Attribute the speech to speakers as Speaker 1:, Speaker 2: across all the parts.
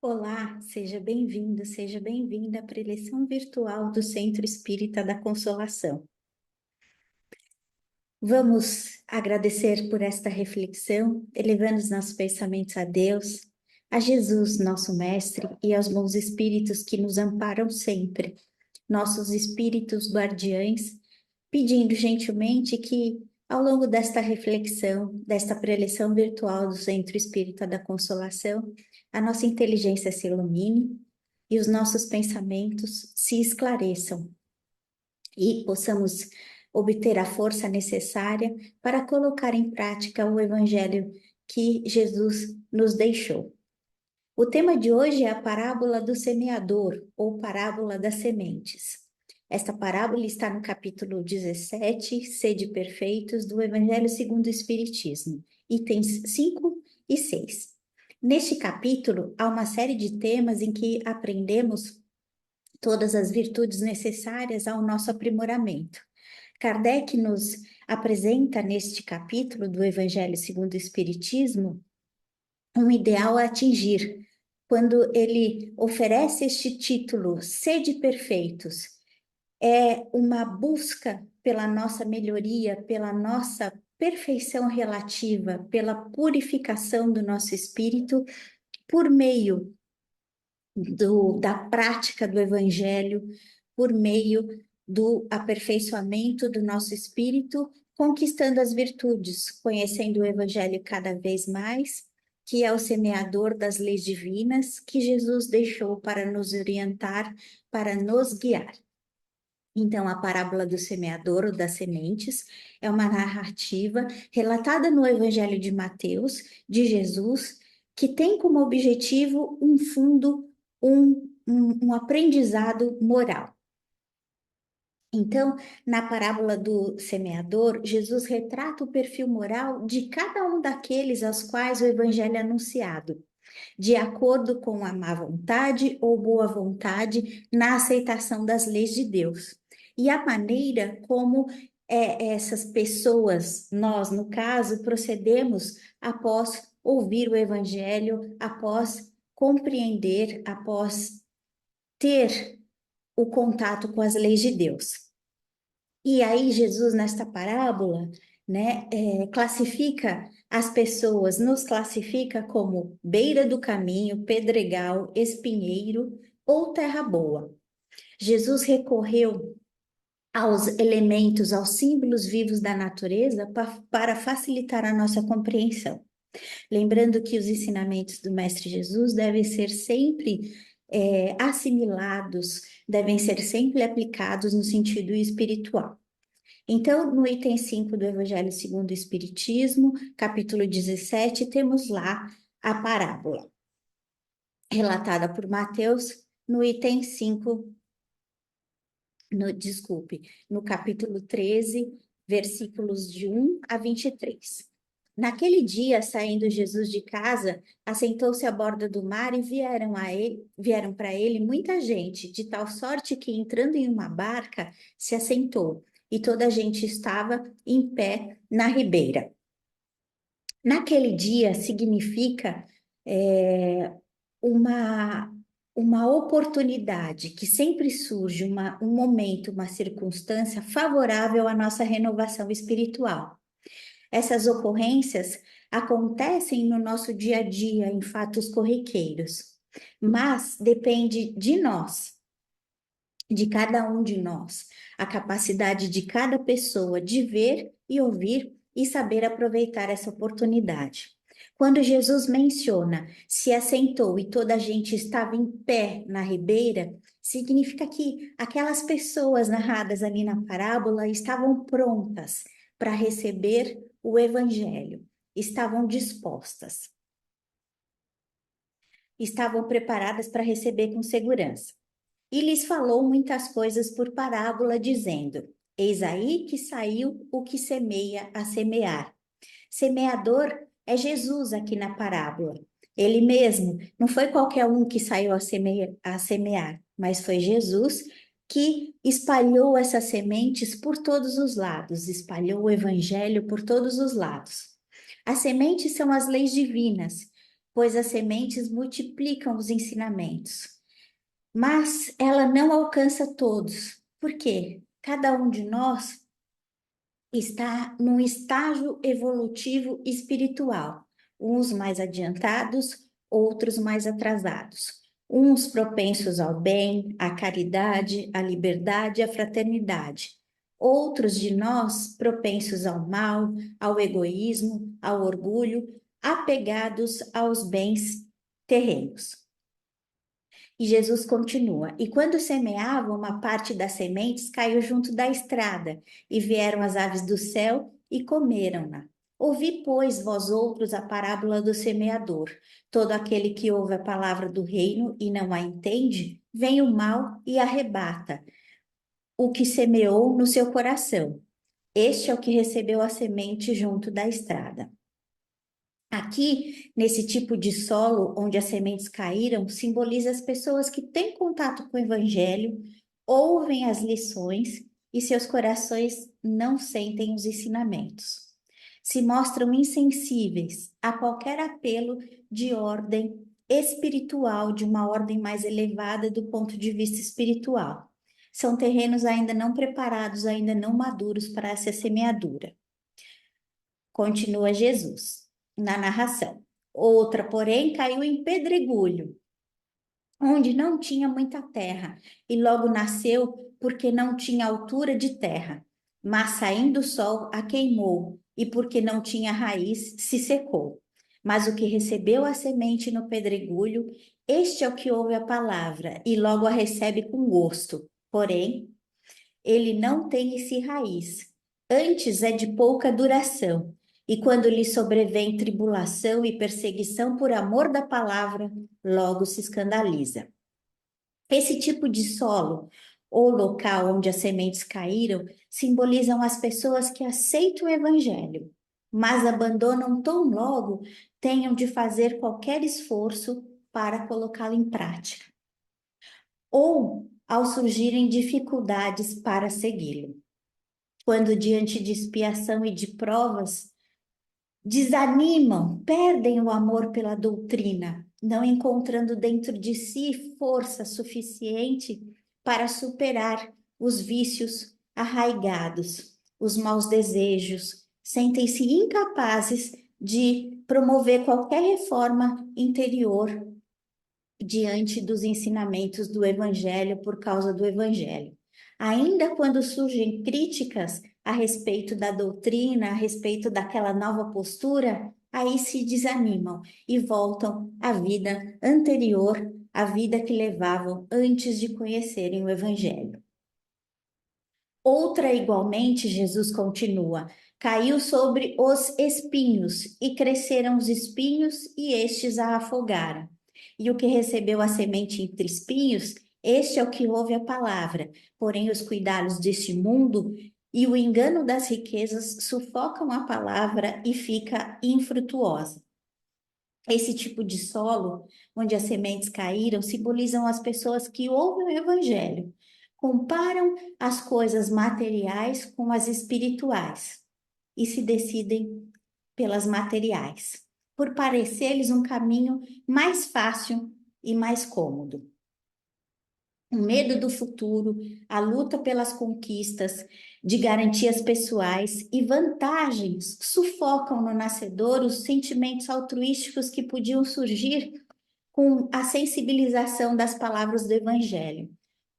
Speaker 1: Olá, seja bem-vindo, seja bem-vinda à preleção virtual do Centro Espírita da Consolação. Vamos agradecer por esta reflexão, elevando os nossos pensamentos a Deus, a Jesus, nosso Mestre, e aos bons espíritos que nos amparam sempre, nossos espíritos guardiães, pedindo gentilmente que, ao longo desta reflexão, desta preleção virtual do Centro Espírita da Consolação, a nossa inteligência se ilumine e os nossos pensamentos se esclareçam e possamos obter a força necessária para colocar em prática o Evangelho que Jesus nos deixou. O tema de hoje é a parábola do semeador, ou parábola das sementes. Esta parábola está no capítulo 17, Sede Perfeitos, do Evangelho segundo o Espiritismo, itens 5 e 6. Neste capítulo, há uma série de temas em que aprendemos todas as virtudes necessárias ao nosso aprimoramento. Kardec nos apresenta neste capítulo do Evangelho segundo o Espiritismo um ideal a atingir, quando ele oferece este título, Sede Perfeitos. É uma busca pela nossa melhoria, pela nossa perfeição relativa, pela purificação do nosso espírito, por meio da prática do Evangelho, por meio do aperfeiçoamento do nosso espírito, conquistando as virtudes, conhecendo o Evangelho cada vez mais, que é o semeador das leis divinas que Jesus deixou para nos orientar, para nos guiar. Então, a parábola do semeador ou das sementes é uma narrativa relatada no Evangelho de Mateus, de Jesus, que tem como objetivo um fundo, um aprendizado moral. Então, na parábola do semeador, Jesus retrata o perfil moral de cada um daqueles aos quais o Evangelho é anunciado, de acordo com a má vontade ou boa vontade na aceitação das leis de Deus. E a maneira como essas pessoas, nós, no caso, procedemos após ouvir o Evangelho, após compreender, após ter o contato com as leis de Deus. E aí, Jesus, nesta parábola, né, classifica as pessoas, nos classifica como beira do caminho, pedregal, espinheiro ou terra boa. Jesus recorreu aos elementos, aos símbolos vivos da natureza para facilitar a nossa compreensão. Lembrando que os ensinamentos do Mestre Jesus devem ser sempre assimilados, devem ser sempre aplicados no sentido espiritual. Então, no item 5 do Evangelho segundo o Espiritismo, capítulo 17, temos lá a parábola, relatada por Mateus, no item 5, no capítulo 13, versículos de 1 a 23. Naquele dia, saindo Jesus de casa, assentou-se à borda do mar e vieram para ele muita gente, de tal sorte que, entrando em uma barca, se assentou, e toda a gente estava em pé na ribeira. Naquele dia significa é, uma, uma oportunidade que sempre surge, um momento, uma circunstância favorável à nossa renovação espiritual. Essas ocorrências acontecem no nosso dia a dia, em fatos corriqueiros, mas depende de nós, de cada um de nós, a capacidade de cada pessoa de ver e ouvir e saber aproveitar essa oportunidade. Quando Jesus menciona se assentou e toda a gente estava em pé na ribeira, significa que aquelas pessoas narradas ali na parábola estavam prontas para receber o evangelho, estavam dispostas, estavam preparadas para receber com segurança. E lhes falou muitas coisas por parábola, dizendo: Eis aí que saiu o que semeia a semear. Semeador é Jesus aqui na parábola. Ele mesmo, não foi qualquer um que saiu a semear, mas foi Jesus que espalhou essas sementes por todos os lados, espalhou o evangelho por todos os lados. As sementes são as leis divinas, pois as sementes multiplicam os ensinamentos. Mas ela não alcança todos. Por quê? Cada um de nós está num estágio evolutivo espiritual, uns mais adiantados, outros mais atrasados. Uns propensos ao bem, à caridade, à liberdade, à fraternidade. Outros de nós propensos ao mal, ao egoísmo, ao orgulho, apegados aos bens terrenos. E Jesus continua: E quando semeavam, uma parte das sementes caiu junto da estrada, e vieram as aves do céu e comeram-na. Ouvi, pois, vós outros, a parábola do semeador. Todo aquele que ouve a palavra do reino e não a entende, vem o mal e arrebata o que semeou no seu coração. Este é o que recebeu a semente junto da estrada. Aqui, nesse tipo de solo onde as sementes caíram, simboliza as pessoas que têm contato com o Evangelho, ouvem as lições e seus corações não sentem os ensinamentos. Se mostram insensíveis a qualquer apelo de ordem espiritual, de uma ordem mais elevada do ponto de vista espiritual. São terrenos ainda não preparados, ainda não maduros para essa semeadura. Continua Jesus na narração. Outra, porém, caiu em pedregulho, onde não tinha muita terra, e logo nasceu porque não tinha altura de terra. Mas saindo o sol a queimou, e porque não tinha raiz, se secou. Mas o que recebeu a semente no pedregulho, este é o que ouve a palavra, e logo a recebe com gosto. Porém, ele não tem esse raiz. Antes é de pouca duração. E quando lhe sobrevém tribulação e perseguição por amor da palavra, logo se escandaliza. Esse tipo de solo, ou local onde as sementes caíram, simbolizam as pessoas que aceitam o evangelho, mas abandonam tão logo tenham de fazer qualquer esforço para colocá-lo em prática, ou ao surgirem dificuldades para segui-lo. Quando diante de expiação e de provas, desanimam, perdem o amor pela doutrina, não encontrando dentro de si força suficiente para superar os vícios arraigados, os maus desejos, sentem-se incapazes de promover qualquer reforma interior diante dos ensinamentos do Evangelho por causa do Evangelho. Ainda quando surgem críticas a respeito da doutrina, a respeito daquela nova postura, aí se desanimam e voltam à vida anterior, à vida que levavam antes de conhecerem o Evangelho. Outra, igualmente, Jesus continua: caiu sobre os espinhos, e cresceram os espinhos, e estes a afogaram. E o que recebeu a semente entre espinhos, este é o que ouve a palavra. Porém, os cuidados deste mundo e o engano das riquezas sufocam a palavra e fica infrutuosa. Esse tipo de solo, onde as sementes caíram, simbolizam as pessoas que ouvem o evangelho, comparam as coisas materiais com as espirituais e se decidem pelas materiais, por parecer-lhes um caminho mais fácil e mais cômodo. O medo do futuro, a luta pelas conquistas, de garantias pessoais e vantagens sufocam no nascedor os sentimentos altruísticos que podiam surgir com a sensibilização das palavras do Evangelho,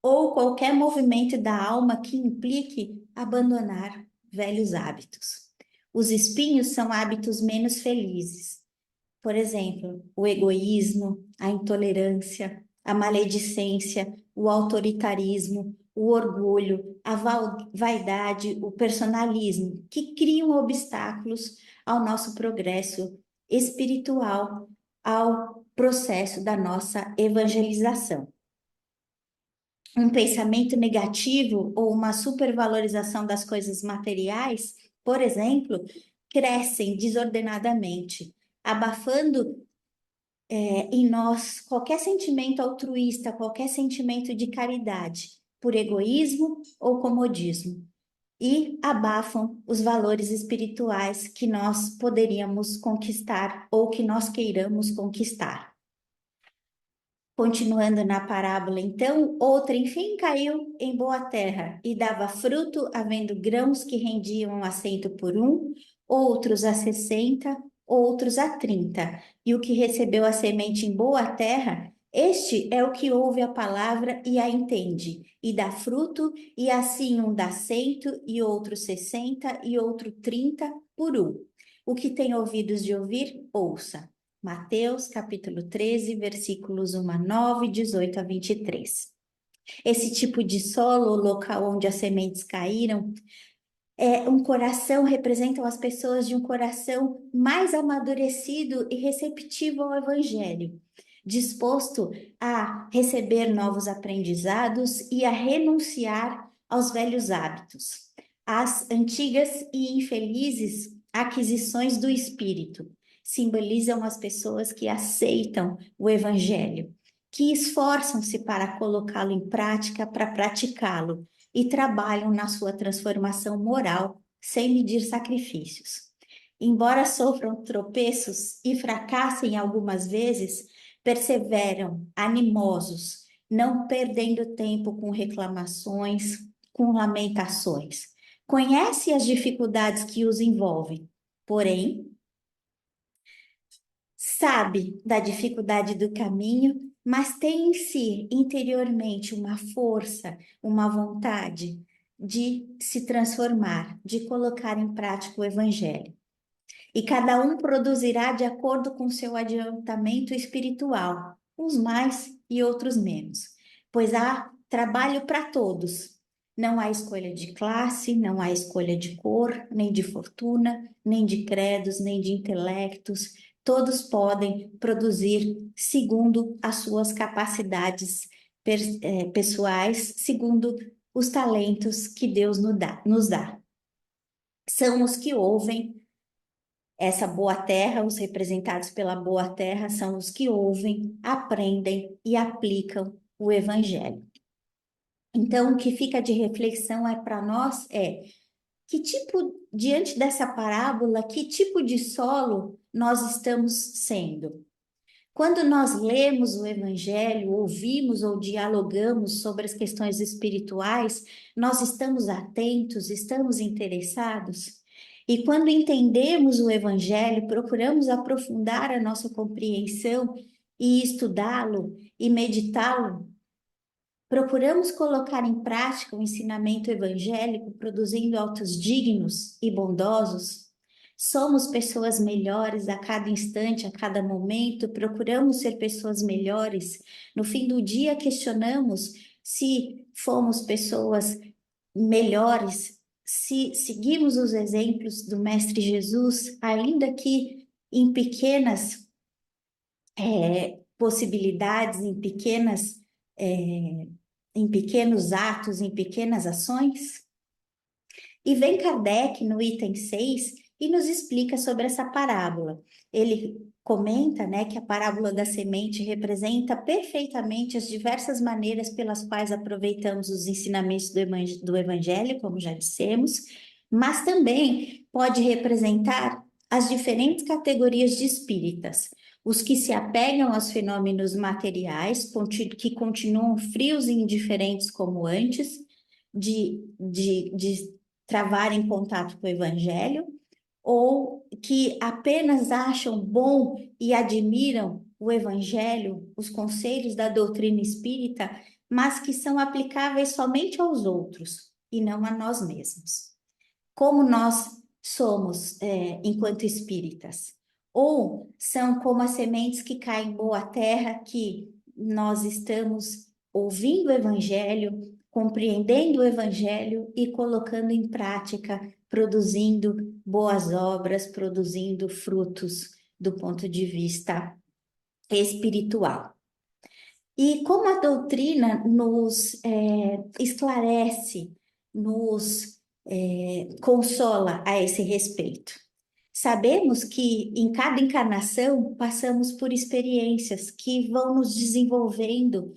Speaker 1: ou qualquer movimento da alma que implique abandonar velhos hábitos. Os espinhos são hábitos menos felizes. Por exemplo, o egoísmo, a intolerância, a maledicência, o autoritarismo, o orgulho, a vaidade, o personalismo, que criam obstáculos ao nosso progresso espiritual, ao processo da nossa evangelização. Um pensamento negativo ou uma supervalorização das coisas materiais, por exemplo, crescem desordenadamente, abafando em nós qualquer sentimento altruísta, qualquer sentimento de caridade, por egoísmo ou comodismo. e abafam os valores espirituais que nós poderíamos conquistar ou que nós queiramos conquistar. Continuando na parábola, então, outra, enfim, caiu em boa terra e dava fruto, havendo grãos que rendiam a 100 por 1, outros a 60, outros a 30. E o que recebeu a semente em boa terra, este é o que ouve a palavra e a entende, e dá fruto, e assim um dá 100, e outro 60, e outro 30 por 1. O que tem ouvidos de ouvir, ouça. Mateus, capítulo 13, versículos 1 a 9, 18 a 23. Esse tipo de solo, o local onde as sementes caíram, é um coração, representam as pessoas de um coração mais amadurecido e receptivo ao evangelho, disposto a receber novos aprendizados e a renunciar aos velhos hábitos, às antigas e infelizes aquisições do espírito. Simbolizam as pessoas que aceitam o evangelho, que esforçam-se para colocá-lo em prática, para praticá-lo e trabalham na sua transformação moral sem medir sacrifícios. Embora sofram tropeços e fracassem algumas vezes, perseveram animosos, não perdendo tempo com reclamações, com lamentações. Conhece as dificuldades que os envolvem, porém, sabe da dificuldade do caminho, mas tem em si interiormente uma força, uma vontade de se transformar, de colocar em prática o evangelho. E cada um produzirá de acordo com seu adiantamento espiritual, uns mais e outros menos, pois há trabalho para todos. Não há escolha de classe, não há escolha de cor, nem de fortuna, nem de credos, nem de intelectos. Todos podem produzir segundo as suas capacidades pessoais, segundo os talentos que Deus nos dá. São os que ouvem essa boa terra, os representados pela boa terra são os que ouvem, aprendem e aplicam o evangelho. Então, o que fica de reflexão para nós é que tipo, diante dessa parábola, que tipo de solo nós estamos sendo? Quando nós lemos o Evangelho, ouvimos ou dialogamos sobre as questões espirituais, nós estamos atentos, estamos interessados? E quando entendemos o Evangelho, procuramos aprofundar a nossa compreensão e estudá-lo e meditá-lo, procuramos colocar em prática o ensinamento evangélico, produzindo autos dignos e bondosos. Somos pessoas melhores a cada instante, a cada momento, procuramos ser pessoas melhores. No fim do dia, questionamos se fomos pessoas melhores, se seguimos os exemplos do Mestre Jesus, ainda que em pequenas possibilidades, em pequenos atos, em pequenas ações. E vem Kardec no item 6 e nos explica sobre essa parábola. Ele comenta, né, que a parábola da semente representa perfeitamente as diversas maneiras pelas quais aproveitamos os ensinamentos do Evangelho, como já dissemos, mas também pode representar as diferentes categorias de espíritas, os que se apegam aos fenômenos materiais, que continuam frios e indiferentes como antes, de travar em contato com o Evangelho, ou que apenas acham bom e admiram o Evangelho, os conselhos da doutrina espírita, mas que são aplicáveis somente aos outros e não a nós mesmos. Como nós somos enquanto espíritas? Ou são como as sementes que caem em boa terra, que nós estamos ouvindo o Evangelho, compreendendo o Evangelho e colocando em prática, produzindo boas obras, produzindo frutos do ponto de vista espiritual. E como a doutrina nos esclarece, nos consola a esse respeito. Sabemos que em cada encarnação passamos por experiências que vão nos desenvolvendo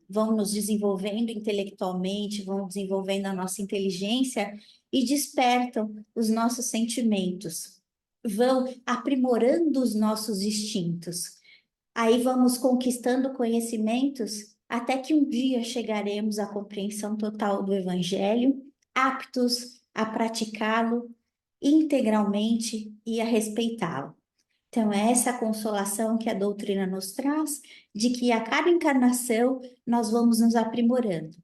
Speaker 1: vão nos desenvolvendo intelectualmente, vão desenvolvendo a nossa inteligência e despertam os nossos sentimentos, vão aprimorando os nossos instintos. Aí vamos conquistando conhecimentos até que um dia chegaremos à compreensão total do Evangelho, aptos a praticá-lo integralmente e a respeitá-lo. Então, é essa consolação que a doutrina nos traz, de que a cada encarnação nós vamos nos aprimorando.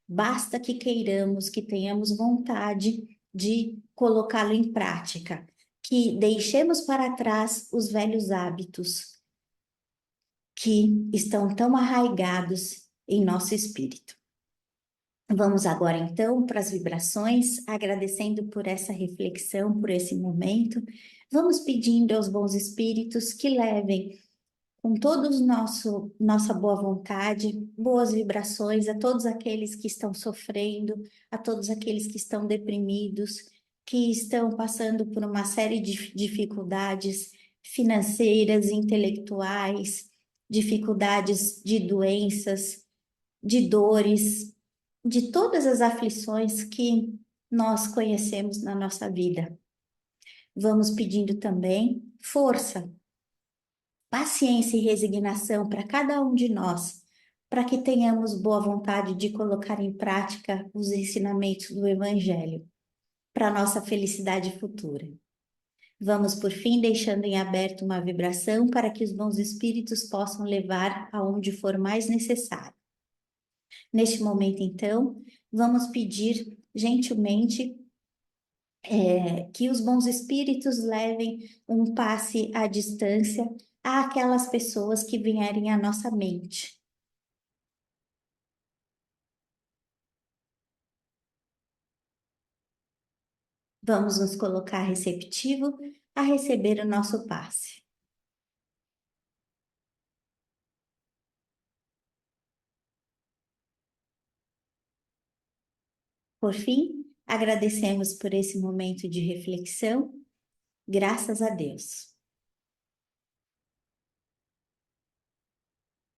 Speaker 1: Basta que queiramos, que tenhamos vontade de colocá-lo em prática, que deixemos para trás os velhos hábitos que estão tão arraigados em nosso espírito. Vamos agora, então, para as vibrações, agradecendo por essa reflexão, por esse momento. Vamos pedindo aos bons espíritos que levem com todos nossa boa vontade, boas vibrações a todos aqueles que estão sofrendo, a todos aqueles que estão deprimidos, que estão passando por uma série de dificuldades financeiras, intelectuais, dificuldades de doenças, de dores, de todas as aflições que nós conhecemos na nossa vida. Vamos pedindo também força, paciência e resignação para cada um de nós, para que tenhamos boa vontade de colocar em prática os ensinamentos do Evangelho, para nossa felicidade futura. Vamos, por fim, deixando em aberto uma vibração para que os bons espíritos possam levar aonde for mais necessário. Neste momento, então, vamos pedir gentilmente que os bons espíritos levem um passe à distância àquelas pessoas que vierem à nossa mente. Vamos nos colocar receptivo a receber o nosso passe. Por fim, agradecemos por esse momento de reflexão. Graças a Deus.